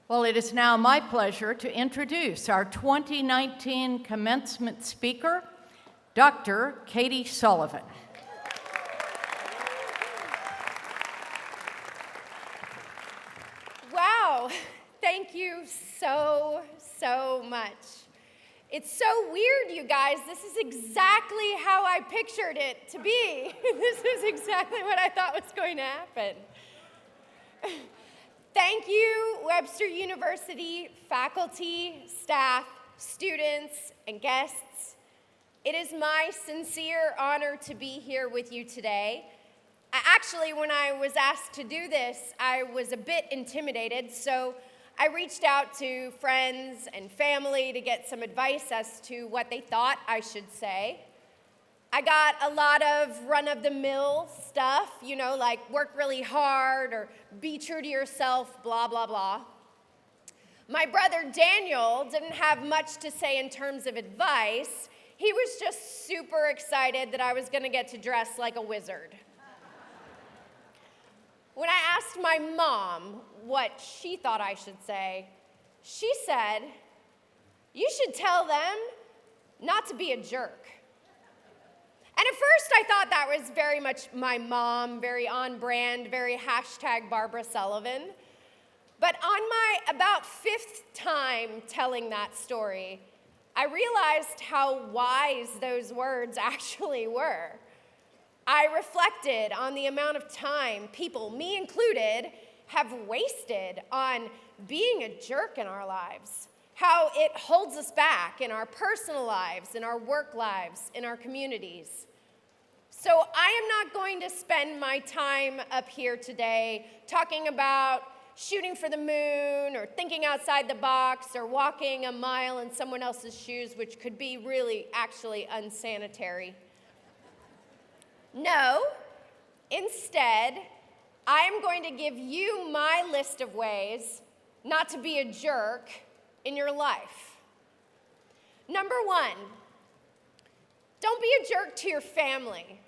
Well, it is now my pleasure to introduce our 2019 commencement speaker, Dr. Katy Sullivan. Wow, thank you so much. It's so weird, you guys. This is exactly how I pictured it to be. This is exactly what I thought was going to happen. Thank you, Webster University faculty, staff, students, and guests. It is my sincere honor to be here with you today. Actually, when I was asked to do this, I was a bit intimidated, so I reached out to friends and family to get some advice as to what they thought I should say. I got a lot of run-of-the-mill stuff, like work really hard or be true to yourself, blah, blah, blah. My brother Daniel didn't have much to say in terms of advice. He was just super excited that I was going to get to dress like a wizard. When I asked my mom what she thought I should say, she said, "You should tell them not to be a jerk." And at first I thought that was very much my mom, very on brand, very #Barbara Sullivan. But on my about 5th time telling that story, I realized how wise those words actually were. I reflected on the amount of time people, me included, have wasted on being a jerk in our lives, how it holds us back in our personal lives, in our work lives, in our communities. So I am not going to spend my time up here today talking about shooting for the moon or thinking outside the box or walking a mile in someone else's shoes, which could be really actually unsanitary. No, instead, I am going to give you my list of ways not to be a jerk in your life. Number 1, don't be a jerk to your family.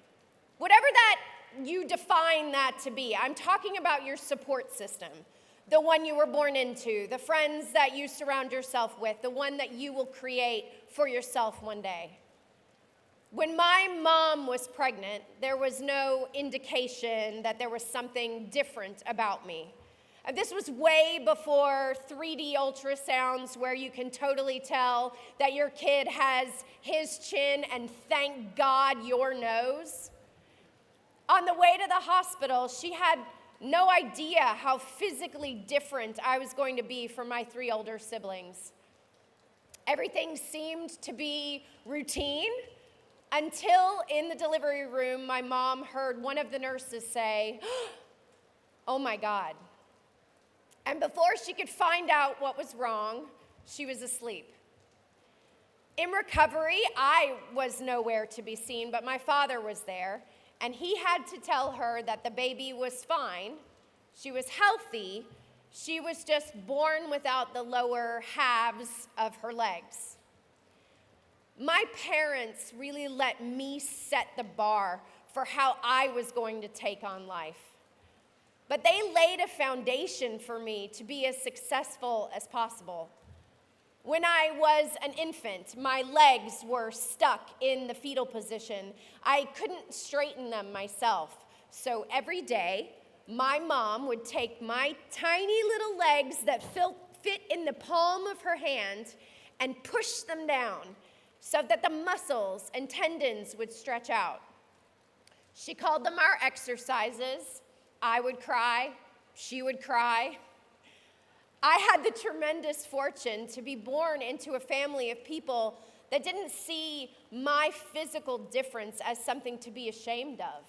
Whatever that you define that to be, I'm talking about your support system, the one you were born into, the friends that you surround yourself with, the one that you will create for yourself one day. When my mom was pregnant, there was no indication that there was something different about me. This was way before 3D ultrasounds where you can totally tell that your kid has his chin and thank God your nose. On the way to the hospital, she had no idea how physically different I was going to be from my 3 older siblings. Everything seemed to be routine until in the delivery room, my mom heard one of the nurses say, "Oh my God." And before she could find out what was wrong, she was asleep. In recovery, I was nowhere to be seen, but my father was there, and he had to tell her that the baby was fine, she was healthy, she was just born without the lower halves of her legs. My parents really let me set the bar for how I was going to take on life. But they laid a foundation for me to be as successful as possible. When I was an infant, my legs were stuck in the fetal position. I couldn't straighten them myself. So every day, my mom would take my tiny little legs that fit in the palm of her hand and push them down so that the muscles and tendons would stretch out. She called them our exercises. I would cry, she would cry. I had the tremendous fortune to be born into a family of people that didn't see my physical difference as something to be ashamed of.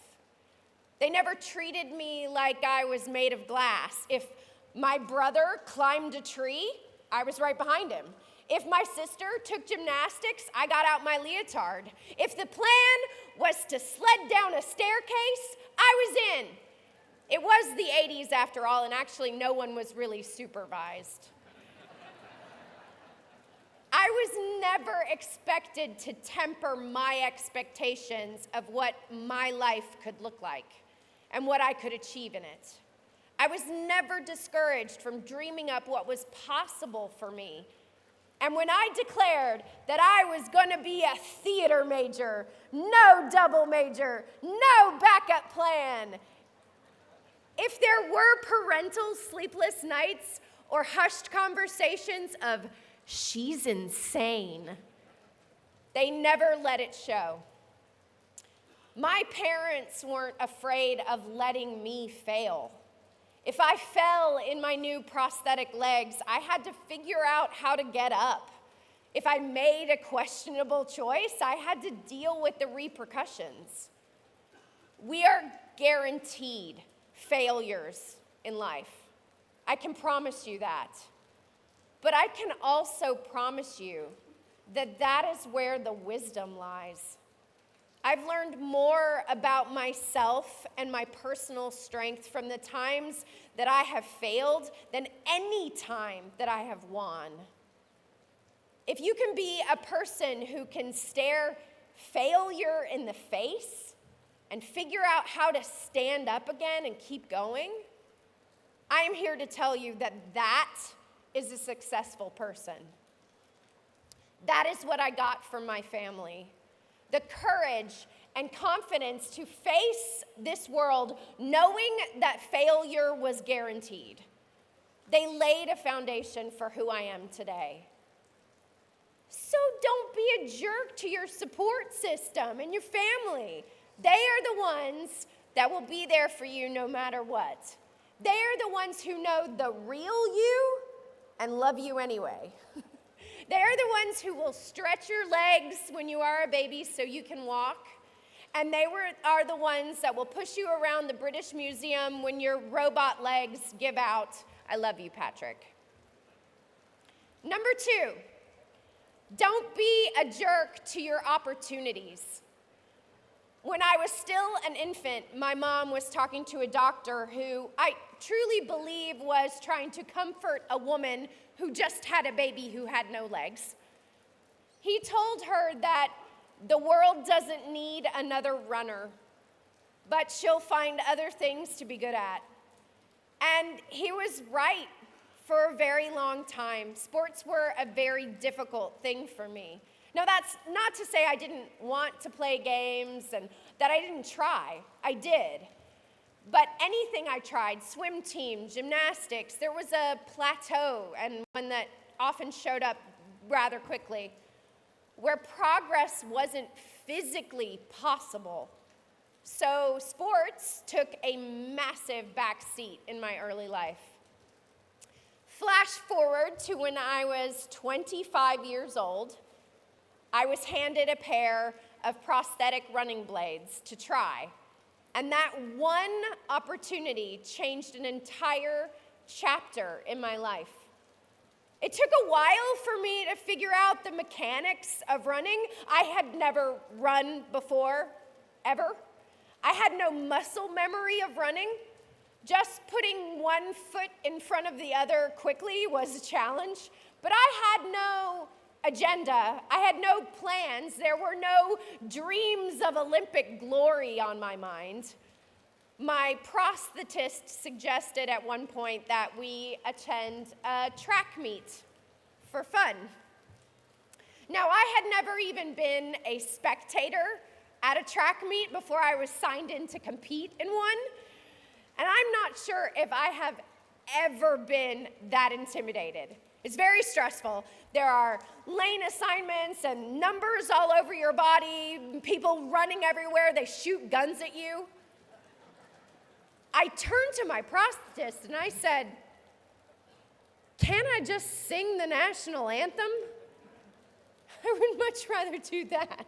They never treated me like I was made of glass. If my brother climbed a tree, I was right behind him. If my sister took gymnastics, I got out my leotard. If the plan was to sled down a staircase, I was in. It was the 80s after all, and actually no one was really supervised. I was never expected to temper my expectations of what my life could look like and what I could achieve in it. I was never discouraged from dreaming up what was possible for me. And when I declared that I was going to be a theater major, no double major, no backup plan, if there were parental sleepless nights or hushed conversations of, she's insane, they never let it show. My parents weren't afraid of letting me fail. If I fell in my new prosthetic legs, I had to figure out how to get up. If I made a questionable choice, I had to deal with the repercussions. We are guaranteed failures in life. I can promise you that. But I can also promise you that that is where the wisdom lies. I've learned more about myself and my personal strength from the times that I have failed than any time that I have won. If you can be a person who can stare failure in the face and figure out how to stand up again and keep going, I am here to tell you that that is a successful person. That is what I got from my family. The courage and confidence to face this world knowing that failure was guaranteed. They laid a foundation for who I am today. So don't be a jerk to your support system and your family. They are the ones that will be there for you no matter what. They are the ones who know the real you and love you anyway. They are the ones who will stretch your legs when you are a baby so you can walk. And they are the ones that will push you around the British Museum when your robot legs give out. I love you, Patrick. Number 2, don't be a jerk to your opportunities. When I was still an infant, my mom was talking to a doctor who I truly believe was trying to comfort a woman who just had a baby who had no legs. He told her that the world doesn't need another runner, but she'll find other things to be good at. And he was right for a very long time. Sports were a very difficult thing for me. Now, that's not to say I didn't want to play games and that I didn't try. I did. But anything I tried, swim team, gymnastics, there was a plateau, and one that often showed up rather quickly, where progress wasn't physically possible. So sports took a massive back seat in my early life. Flash forward to when I was 25 years old. I was handed a pair of prosthetic running blades to try. And that one opportunity changed an entire chapter in my life. It took a while for me to figure out the mechanics of running. I had never run before, ever. I had no muscle memory of running. Just putting one foot in front of the other quickly was a challenge. But I had no agenda. I had no plans. There were no dreams of Olympic glory on my mind. My prosthetist suggested at one point that we attend a track meet for fun. Now, I had never even been a spectator at a track meet before I was signed in to compete in one, and I'm not sure if I have ever been that intimidated. It's very stressful. There are lane assignments and numbers all over your body, people running everywhere, they shoot guns at you. I turned to my prosthetist and I said, "Can't I just sing the national anthem?" I would much rather do that.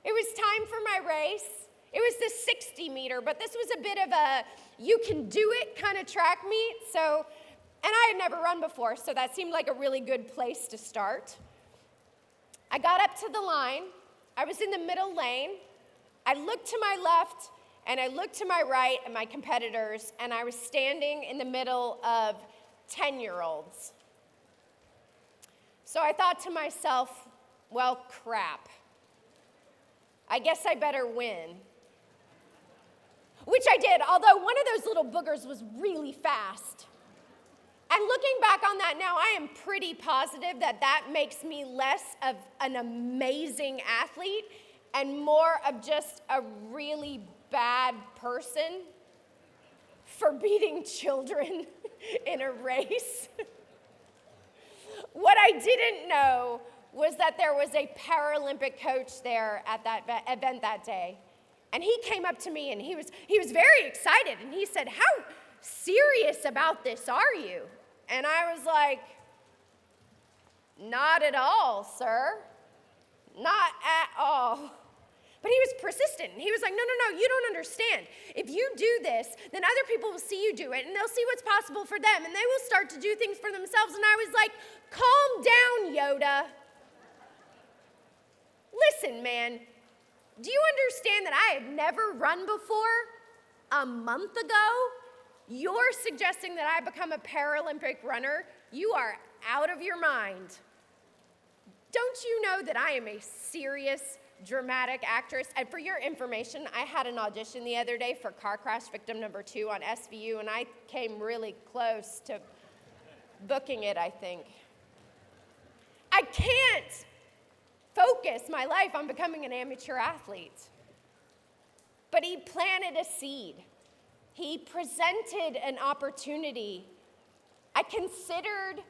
It was time for my race. It was the 60 meter, but this was a bit of a you can do it kind of track meet. And I had never run before, so that seemed like a really good place to start. I got up to the line. I was in the middle lane. I looked to my left, and I looked to my right at my competitors, and I was standing in the middle of 10-year-olds. So I thought to myself, well, crap. I guess I better win. which I did, although one of those little boogers was really fast. And looking back on that now, I am pretty positive that that makes me less of an amazing athlete and more of just a really bad person for beating children in a race. What I didn't know was that there was a Paralympic coach there at that event that day. And he came up to me and he was very excited, and he said, "How serious about this are you?" And I was like, "Not at all, sir. Not at all." But he was persistent. He was like, no, you don't understand. If you do this, then other people will see you do it, and they'll see what's possible for them, and they will start to do things for themselves. And I was like, calm down, Yoda. Listen, man, do you understand that I had never run before a month ago? You're suggesting that I become a Paralympic runner? You are out of your mind. Don't you know that I am a serious dramatic actress? And for your information, I had an audition the other day for car crash victim number 2 on SVU, and I came really close to booking it, I think. I can't focus my life on becoming an amateur athlete. But he planted a seed. He presented an opportunity. I considered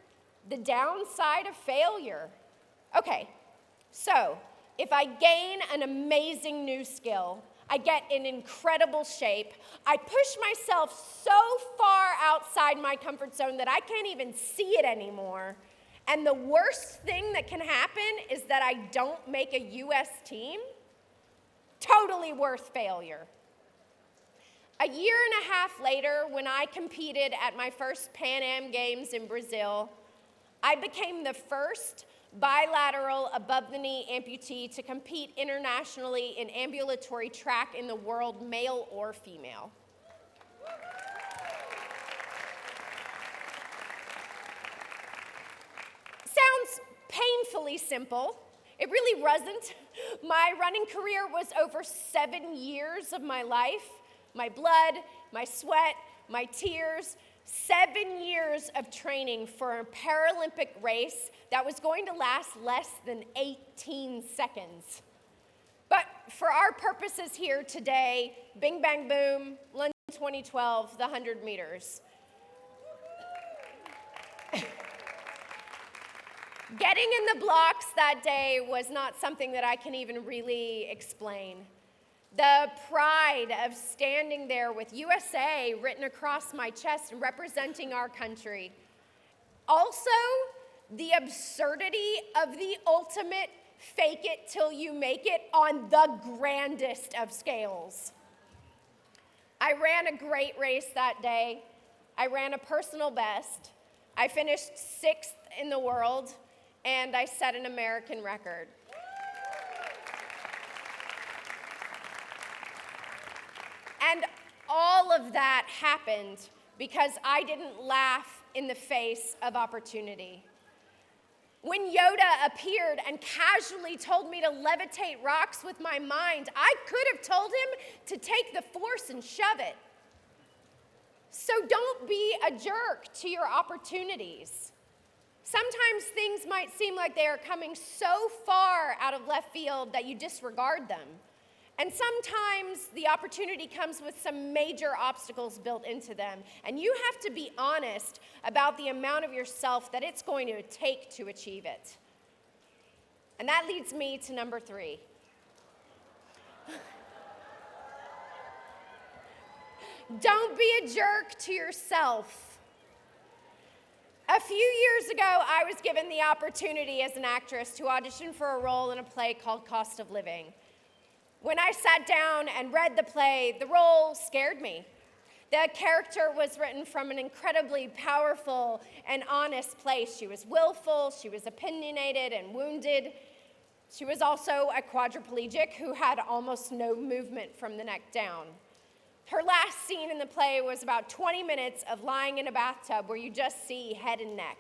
the downside of failure. Okay, so if I gain an amazing new skill, I get in incredible shape, I push myself so far outside my comfort zone that I can't even see it anymore, and the worst thing that can happen is that I don't make a U.S. team, totally worth failure. A year and a half later, when I competed at my first Pan Am Games in Brazil, I became the first bilateral above-the-knee amputee to compete internationally in ambulatory track in the world, male or female. Sounds painfully simple. It really wasn't. My running career was over 7 years of my life. My blood, my sweat, my tears, 7 years of training for a Paralympic race that was going to last less than 18 seconds. But for our purposes here today, bing, bang, boom, London 2012, the 100 meters. Getting in the blocks that day was not something that I can even really explain. The pride of standing there with USA written across my chest and representing our country. Also, the absurdity of the ultimate fake it till you make it on the grandest of scales. I ran a great race that day. I ran a personal best. I finished 6th in the world, and I set an American record. And all of that happened because I didn't laugh in the face of opportunity. When Yoda appeared and casually told me to levitate rocks with my mind, I could have told him to take the force and shove it. So don't be a jerk to your opportunities. Sometimes things might seem like they are coming so far out of left field that you disregard them. And sometimes the opportunity comes with some major obstacles built into them. And you have to be honest about the amount of yourself that it's going to take to achieve it. And that leads me to number 3. Don't be a jerk to yourself. A few years ago, I was given the opportunity as an actress to audition for a role in a play called Cost of Living. When I sat down and read the play, the role scared me. The character was written from an incredibly powerful and honest place. She was willful, she was opinionated and wounded. She was also a quadriplegic who had almost no movement from the neck down. Her last scene in the play was about 20 minutes of lying in a bathtub where you just see head and neck.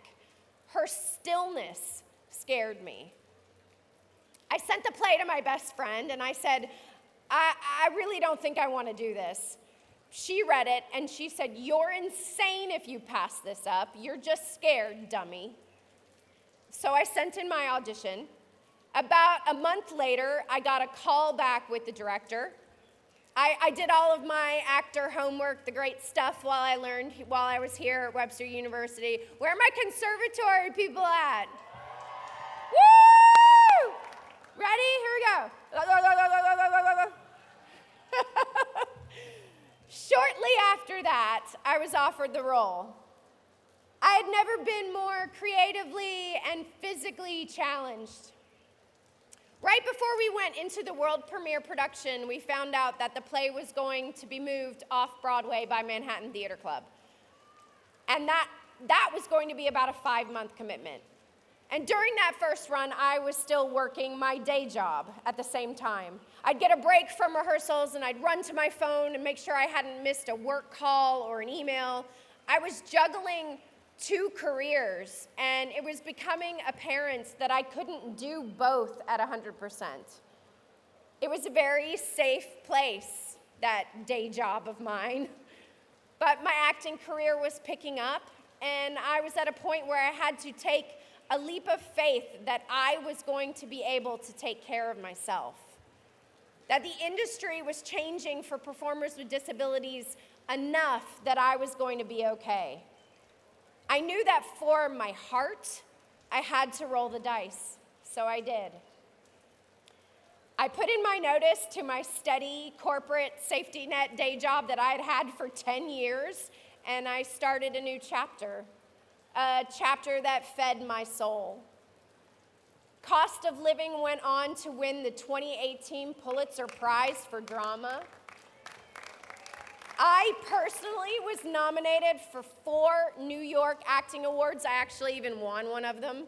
Her stillness scared me. I sent the play to my best friend and I said, I really don't think I want to do this. She read it, and she said, "You're insane if you pass this up. You're just scared, dummy." So I sent in my audition. About a month later, I got a call back with the director. I did all of my actor homework, the great stuff while I was here at Webster University. Where are my conservatory people at? Woo! Ready? Here we go. Shortly after that, I was offered the role. I had never been more creatively and physically challenged. Right before we went into the world premiere production, we found out that the play was going to be moved off Broadway by Manhattan Theater Club. And that was going to be about a 5-month commitment. And during that first run, I was still working my day job at the same time. I'd get a break from rehearsals and I'd run to my phone and make sure I hadn't missed a work call or an email. I was juggling 2 careers, and it was becoming apparent that I couldn't do both at 100%. It was a very safe place, that day job of mine. But my acting career was picking up, and I was at a point where I had to take a leap of faith that I was going to be able to take care of myself. That the industry was changing for performers with disabilities enough that I was going to be okay. I knew that for my heart, I had to roll the dice, so I did. I put in my notice to my steady corporate safety net day job that I had had for 10 years, and I started a new chapter, a chapter that fed my soul. Cost of Living went on to win the 2018 Pulitzer Prize for Drama. I personally was nominated for 4 New York Acting Awards. I actually even won one of them.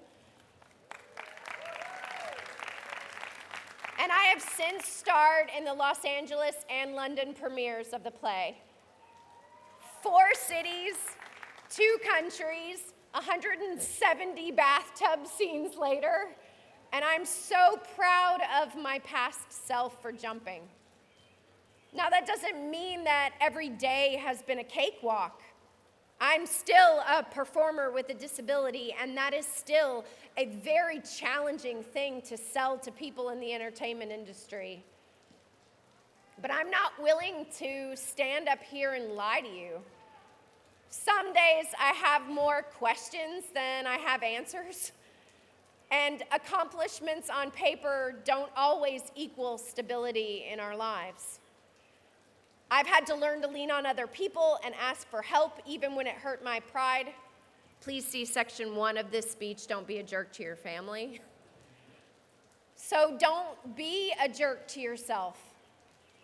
And I have since starred in the Los Angeles and London premieres of the play. 4 cities, 2 countries, 170 bathtub scenes later, and I'm so proud of my past self for jumping. Now, that doesn't mean that every day has been a cakewalk. I'm still a performer with a disability, and that is still a very challenging thing to sell to people in the entertainment industry. But I'm not willing to stand up here and lie to you. Some days I have more questions than I have answers, and accomplishments on paper don't always equal stability in our lives. I've had to learn to lean on other people and ask for help even when it hurt my pride. Please see section 1 of this speech, Don't Be a Jerk to Your Family. So don't be a jerk to yourself.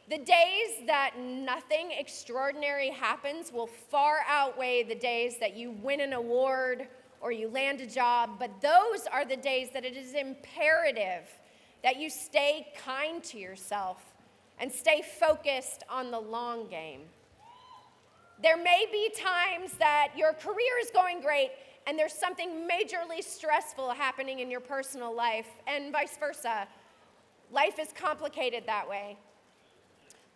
The days that nothing extraordinary happens will far outweigh the days that you win an award or you land a job, but those are the days that it is imperative that you stay kind to yourself and stay focused on the long game. There may be times that your career is going great and there's something majorly stressful happening in your personal life, and vice versa. Life is complicated that way.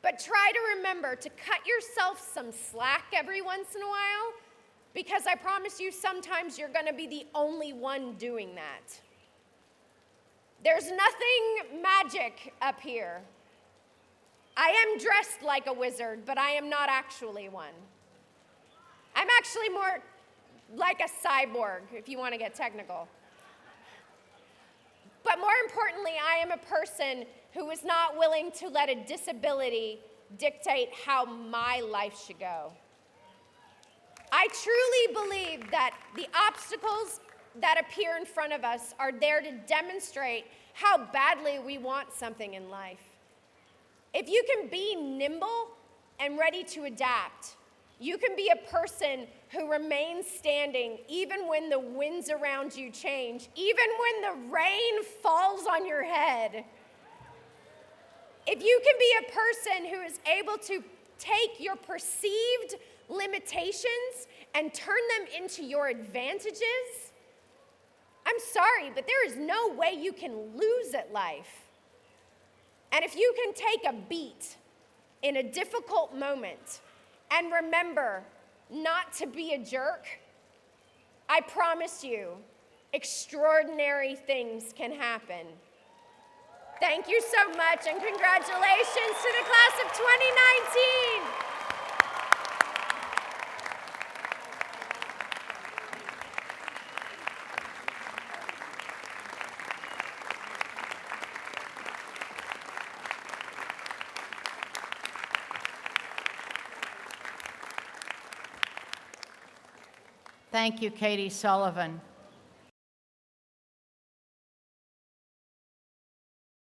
But try to remember to cut yourself some slack every once in a while, because I promise you sometimes you're gonna be the only one doing that. There's nothing magic up here. I am dressed like a wizard, but I am not actually one. I'm actually more like a cyborg, if you want to get technical. But more importantly, I am a person who is not willing to let a disability dictate how my life should go. I truly believe that the obstacles that appear in front of us are there to demonstrate how badly we want something in life. If you can be nimble and ready to adapt, you can be a person who remains standing even when the winds around you change, even when the rain falls on your head. If you can be a person who is able to take your perceived limitations and turn them into your advantages, I'm sorry, but there is no way you can lose at life. And if you can take a beat in a difficult moment And remember not to be a jerk. I promise you, extraordinary things can happen. Thank you so much, and congratulations to the class of 2019. Thank you, Katy Sullivan.